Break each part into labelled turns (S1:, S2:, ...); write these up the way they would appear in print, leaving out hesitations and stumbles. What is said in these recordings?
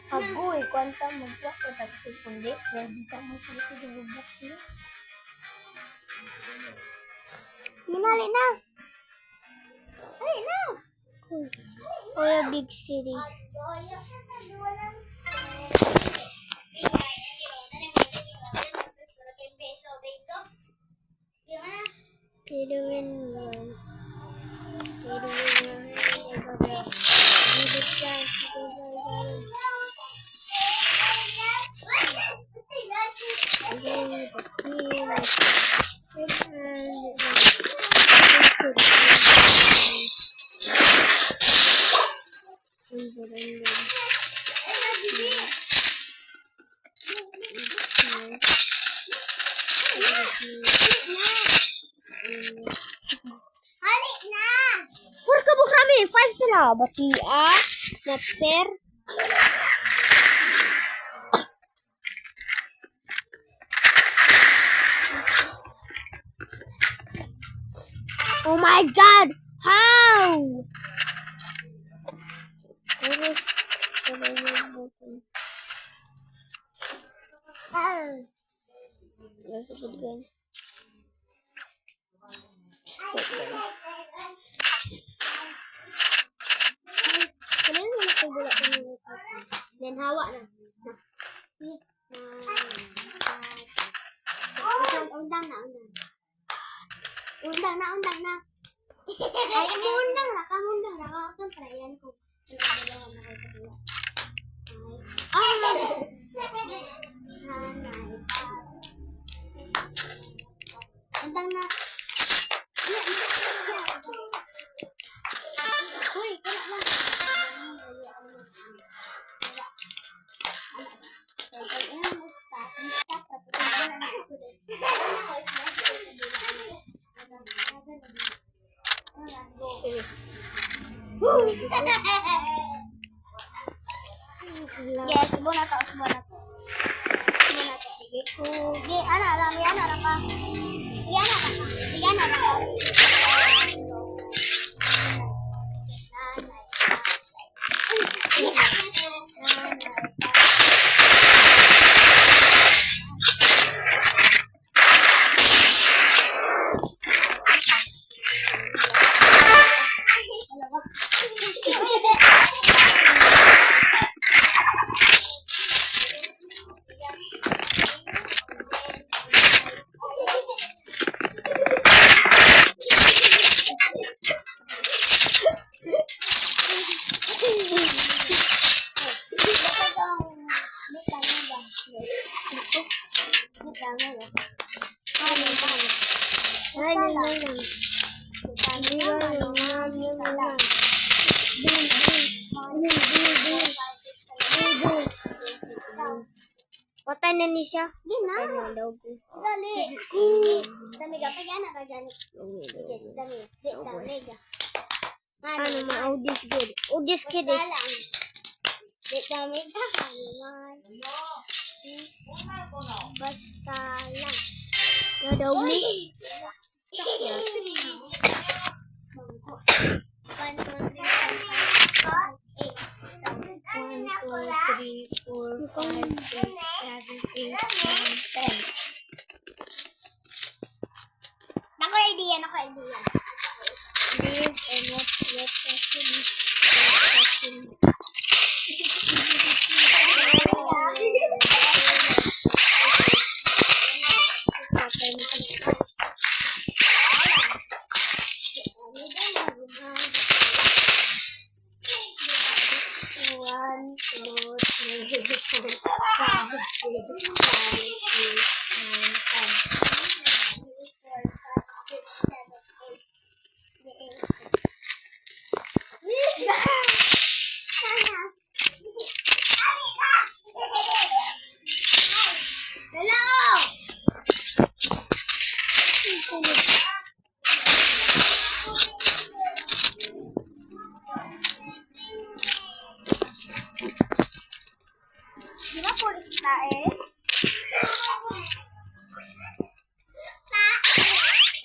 S1: Agoy, kwanta mag-block ko tag-isip kundi. Ready ka mo sa ito yung Roblox niya. Minali na! Ay na! Or a big city. Pur ka buka kami, 5 sila. Batia, Napper. Oh my God! How? That's a good gun. Then hawa na. Undang na. Ay, kamundang na. Kakang parayan ko. Undang na. Uy, kaya lang. Yes, subo na to. Sige, ana ka.
S2: Patay na ni siya.
S1: Gina.
S2: Patay na daw ko.
S1: Dali. Dami ka pa yan ka gani. Dami. Dami ka.
S2: Ano ma audis good. Audis
S1: Basta
S2: kidis.
S1: lang. Dami ka. Basta lang.
S2: Ya daw ni.
S1: One,
S2: 1, 2, 3, 4, 5, 6, 7, 8, 9, 10.
S1: Nako idea.
S2: This and what question.
S1: One, two, three, 4, 5, 6, 7, 8, 9, 10. Di ba pulis tae?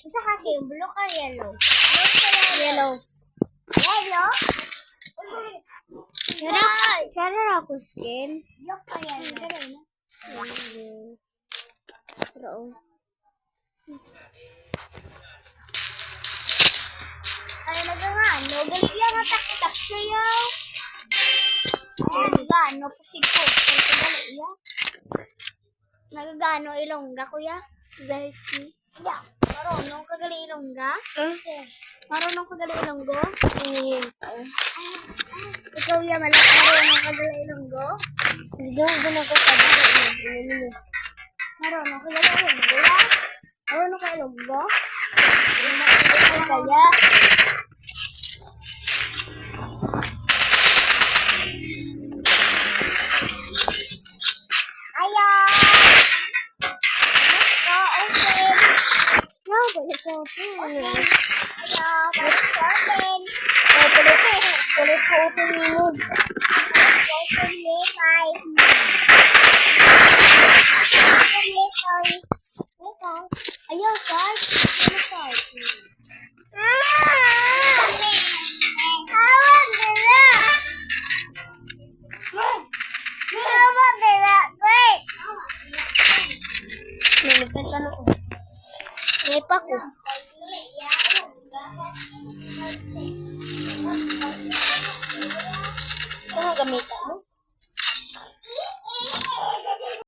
S1: Isa kasi, blue ka yellow?
S2: Yellow.
S1: Yellow?
S2: Sarap ako skin.
S1: Blue ka yellow.
S2: Pero
S1: Ay, nagangano. Galit lang ang tak-tak sa'yo. Ay, nagagano. Posipo. Ay, galit yan. Nagagano ilongga, kuya?
S2: Zaki.
S1: Ya. Marunong ka gali ilongga? Marunong ka gali ilonggo? Ikaw ya, marunong ka gali ilonggo?
S2: Doon ako sa dito.
S1: Marunong ka gali ilonggo, ya? Marunong ka ilonggo? Marunong ka kaya? Ayaw! Okay.
S2: No, balik ko.
S1: Ayaw, balik open.
S2: Balik ko open yung mood.
S1: Open lipay. Ayaw, start. Ano start? Awag nila! Awag nila! Wait!
S2: Nilipin ka na ko. Nipa ko. Ano gamitan mo?